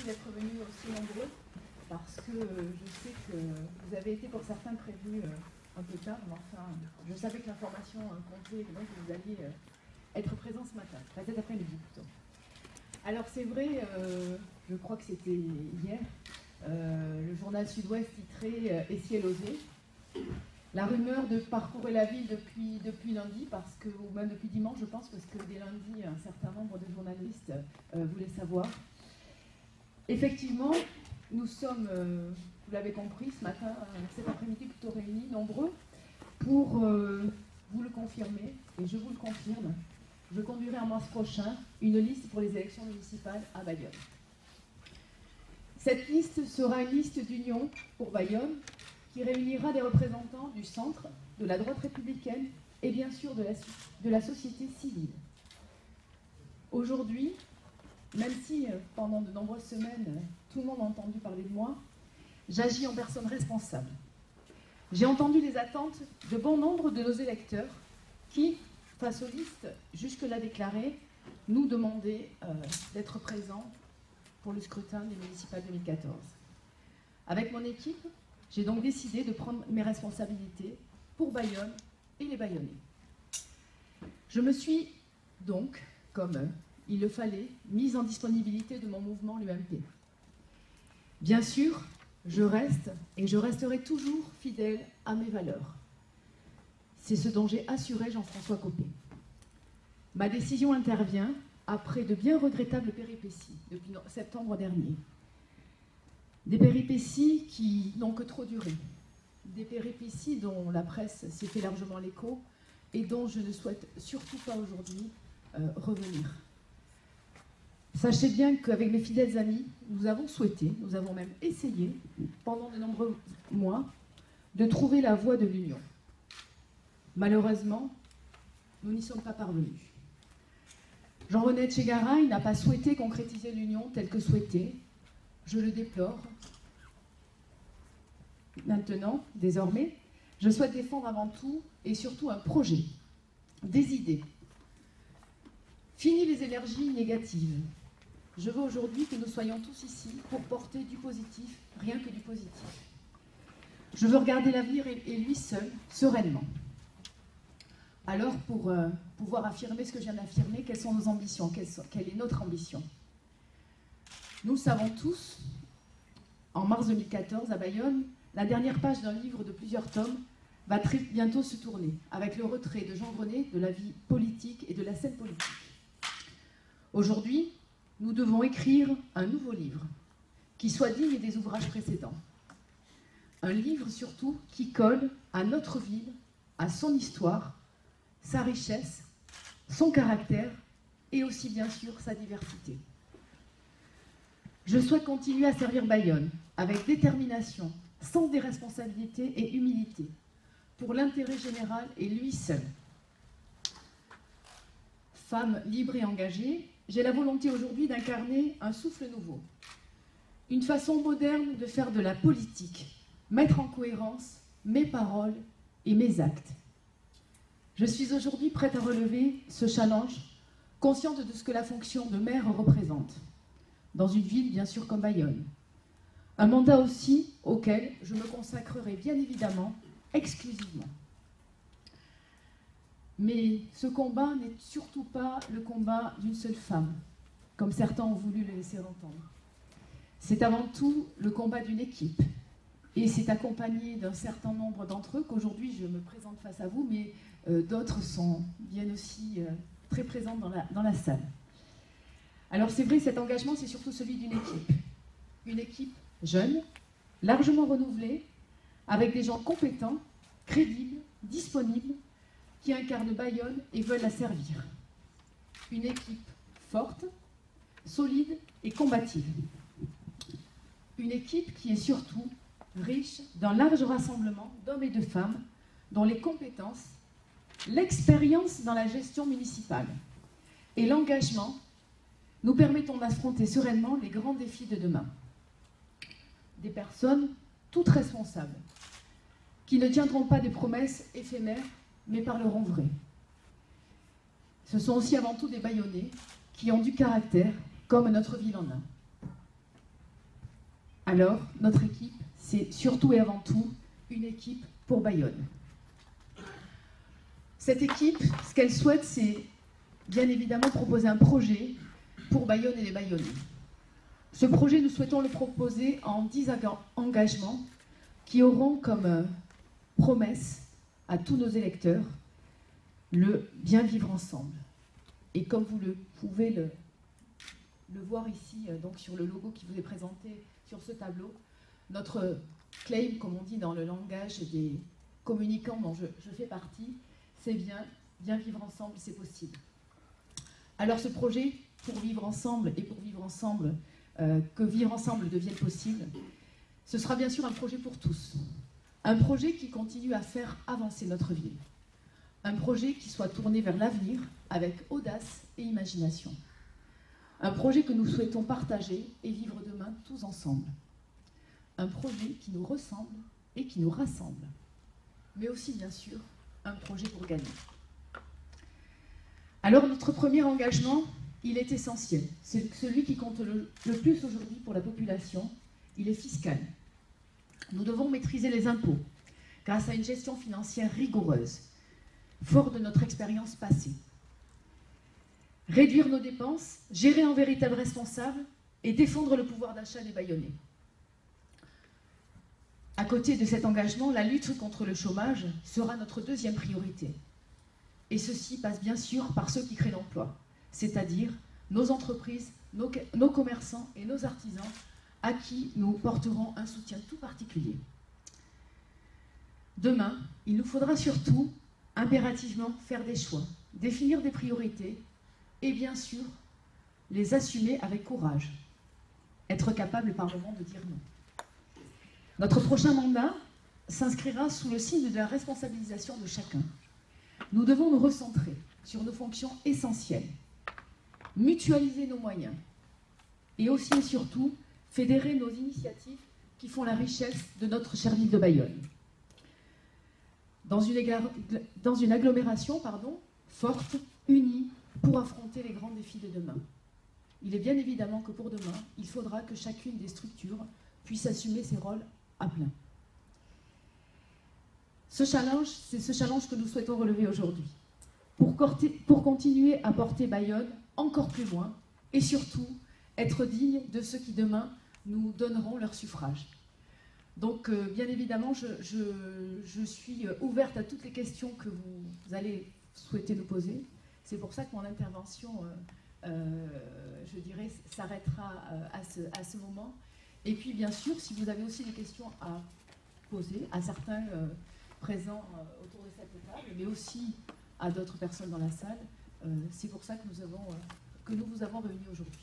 d'être venus aussi nombreux, parce que je sais que vous avez été pour certains prévenus un peu tard, mais enfin, je savais que l'information comptait, et donc vous alliez être présents ce matin, enfin cet après-midi plutôt. Alors c'est vrai, je crois que c'était hier, le journal Sud-Ouest titrait « Et si elle osait ?» La rumeur de parcourir la ville depuis lundi, parce que, ou même depuis dimanche, je pense, parce que dès lundi, un certain nombre de journalistes voulaient savoir. Effectivement, nous sommes, vous l'avez compris, ce matin, cet après-midi, plutôt réunis, nombreux, pour vous le confirmer, et je vous le confirme, je conduirai en mars prochain une liste pour les élections municipales à Bayonne. Cette liste sera une liste d'union pour Bayonne, qui réunira des représentants du centre, de la droite républicaine et bien sûr de la société civile. Aujourd'hui, même si pendant de nombreuses semaines, tout le monde a entendu parler de moi, j'agis en personne responsable. J'ai entendu les attentes de bon nombre de nos électeurs qui, face aux listes jusque-là déclarées, nous demandaient d'être présents pour le scrutin des municipales 2014. Avec mon équipe, j'ai donc décidé de prendre mes responsabilités pour Bayonne et les Bayonnais. Je me suis donc, comme il le fallait, mise en disponibilité de mon mouvement, l'UMP. Bien sûr, je reste et je resterai toujours fidèle à mes valeurs. C'est ce dont j'ai assuré Jean-François Copé. Ma décision intervient après de bien regrettables péripéties depuis septembre dernier. Des péripéties qui n'ont que trop duré. Des péripéties dont la presse s'est fait largement l'écho et dont je ne souhaite surtout pas aujourd'hui revenir. Sachez bien qu'avec mes fidèles amis, nous avons souhaité, nous avons même essayé, pendant de nombreux mois, de trouver la voie de l'union. Malheureusement, nous n'y sommes pas parvenus. Jean-René Etchegaray n'a pas souhaité concrétiser l'union telle que souhaitée. Je le déplore. Maintenant, désormais, je souhaite défendre avant tout et surtout un projet, des idées. Fini les énergies négatives. Je veux aujourd'hui que nous soyons tous ici pour porter du positif, rien que du positif. Je veux regarder l'avenir et lui seul, sereinement. Alors, pour pouvoir affirmer ce que je viens d'affirmer, quelles sont nos ambitions, quelle est notre ambition? Nous le savons tous, en mars 2014, à Bayonne, la dernière page d'un livre de plusieurs tomes va très bientôt se tourner, avec le retrait de Jean Grenet de la vie politique et de la scène politique. Aujourd'hui, nous devons écrire un nouveau livre, qui soit digne des ouvrages précédents. Un livre surtout qui colle à notre ville, à son histoire, sa richesse, son caractère et aussi bien sûr sa diversité. Je souhaite continuer à servir Bayonne avec détermination, sens des responsabilités et humilité, pour l'intérêt général et lui seul. Femme libre et engagée, j'ai la volonté aujourd'hui d'incarner un souffle nouveau, une façon moderne de faire de la politique, mettre en cohérence mes paroles et mes actes. Je suis aujourd'hui prête à relever ce challenge, consciente de ce que la fonction de maire représente, dans une ville bien sûr comme Bayonne. Un mandat aussi auquel je me consacrerai bien évidemment exclusivement. Mais ce combat n'est surtout pas le combat d'une seule femme, comme certains ont voulu le laisser entendre. C'est avant tout le combat d'une équipe. Et c'est accompagné d'un certain nombre d'entre eux qu'aujourd'hui je me présente face à vous, mais d'autres sont bien aussi très présents dans la salle. Alors c'est vrai, cet engagement, c'est surtout celui d'une équipe. Une équipe jeune, largement renouvelée, avec des gens compétents, crédibles, disponibles, qui incarnent Bayonne et veulent la servir. Une équipe forte, solide et combative. Une équipe qui est surtout riche d'un large rassemblement d'hommes et de femmes dont les compétences, l'expérience dans la gestion municipale et l'engagement nous permettent d'affronter sereinement les grands défis de demain. Des personnes toutes responsables, qui ne tiendront pas des promesses éphémères, mais parleront vrai. Ce sont aussi avant tout des Bayonnais qui ont du caractère, comme notre ville en a. Alors, notre équipe, c'est surtout et avant tout une équipe pour Bayonne. Cette équipe, ce qu'elle souhaite, c'est bien évidemment proposer un projet pour Bayonne et les Bayonnais. Ce projet, nous souhaitons le proposer en 10 engagements qui auront comme promesse à tous nos électeurs le bien vivre ensemble. Et comme vous pouvez le voir ici, donc sur le logo qui vous est présenté sur ce tableau, notre claim, comme on dit dans le langage des communicants dont je fais partie, c'est bien vivre ensemble, c'est possible. Alors ce projet, pour vivre ensemble et pour vivre ensemble, que vivre ensemble devienne possible, ce sera bien sûr un projet pour tous. Un projet qui continue à faire avancer notre ville. Un projet qui soit tourné vers l'avenir avec audace et imagination. Un projet que nous souhaitons partager et vivre demain tous ensemble. Un projet qui nous ressemble et qui nous rassemble. Mais aussi, bien sûr, un projet pour gagner. Alors, notre premier engagement, il est essentiel. C'est celui qui compte le plus aujourd'hui pour la population. Il est fiscal. Nous devons maîtriser les impôts grâce à une gestion financière rigoureuse, fort de notre expérience passée. Réduire nos dépenses, gérer un véritable responsable et défendre le pouvoir d'achat des Bayonnais. À côté de cet engagement, la lutte contre le chômage sera notre deuxième priorité. Et ceci passe bien sûr par ceux qui créent l'emploi, c'est-à-dire nos entreprises, nos commerçants et nos artisans, à qui nous porterons un soutien tout particulier. Demain, il nous faudra surtout impérativement faire des choix, définir des priorités et bien sûr les assumer avec courage. Être capable par moments de dire non. Notre prochain mandat s'inscrira sous le signe de la responsabilisation de chacun. Nous devons nous recentrer sur nos fonctions essentielles, mutualiser nos moyens et aussi et surtout fédérer nos initiatives qui font la richesse de notre chère ville de Bayonne. Dans une agglomération forte, unie, pour affronter les grands défis de demain. Il est bien évidemment que pour demain, il faudra que chacune des structures puisse assumer ses rôles à plein. Ce challenge, c'est ce challenge que nous souhaitons relever aujourd'hui, pour continuer à porter Bayonne encore plus loin et surtout être digne de ceux qui demain nous donneront leur suffrage. Donc, bien évidemment, je suis ouverte à toutes les questions que vous allez souhaiter nous poser. C'est pour ça que mon intervention, je dirais, s'arrêtera à ce moment. Et puis, bien sûr, si vous avez aussi des questions à poser à certains présents autour de cette table, mais aussi à d'autres personnes dans la salle, c'est pour ça que nous vous avons réunis aujourd'hui.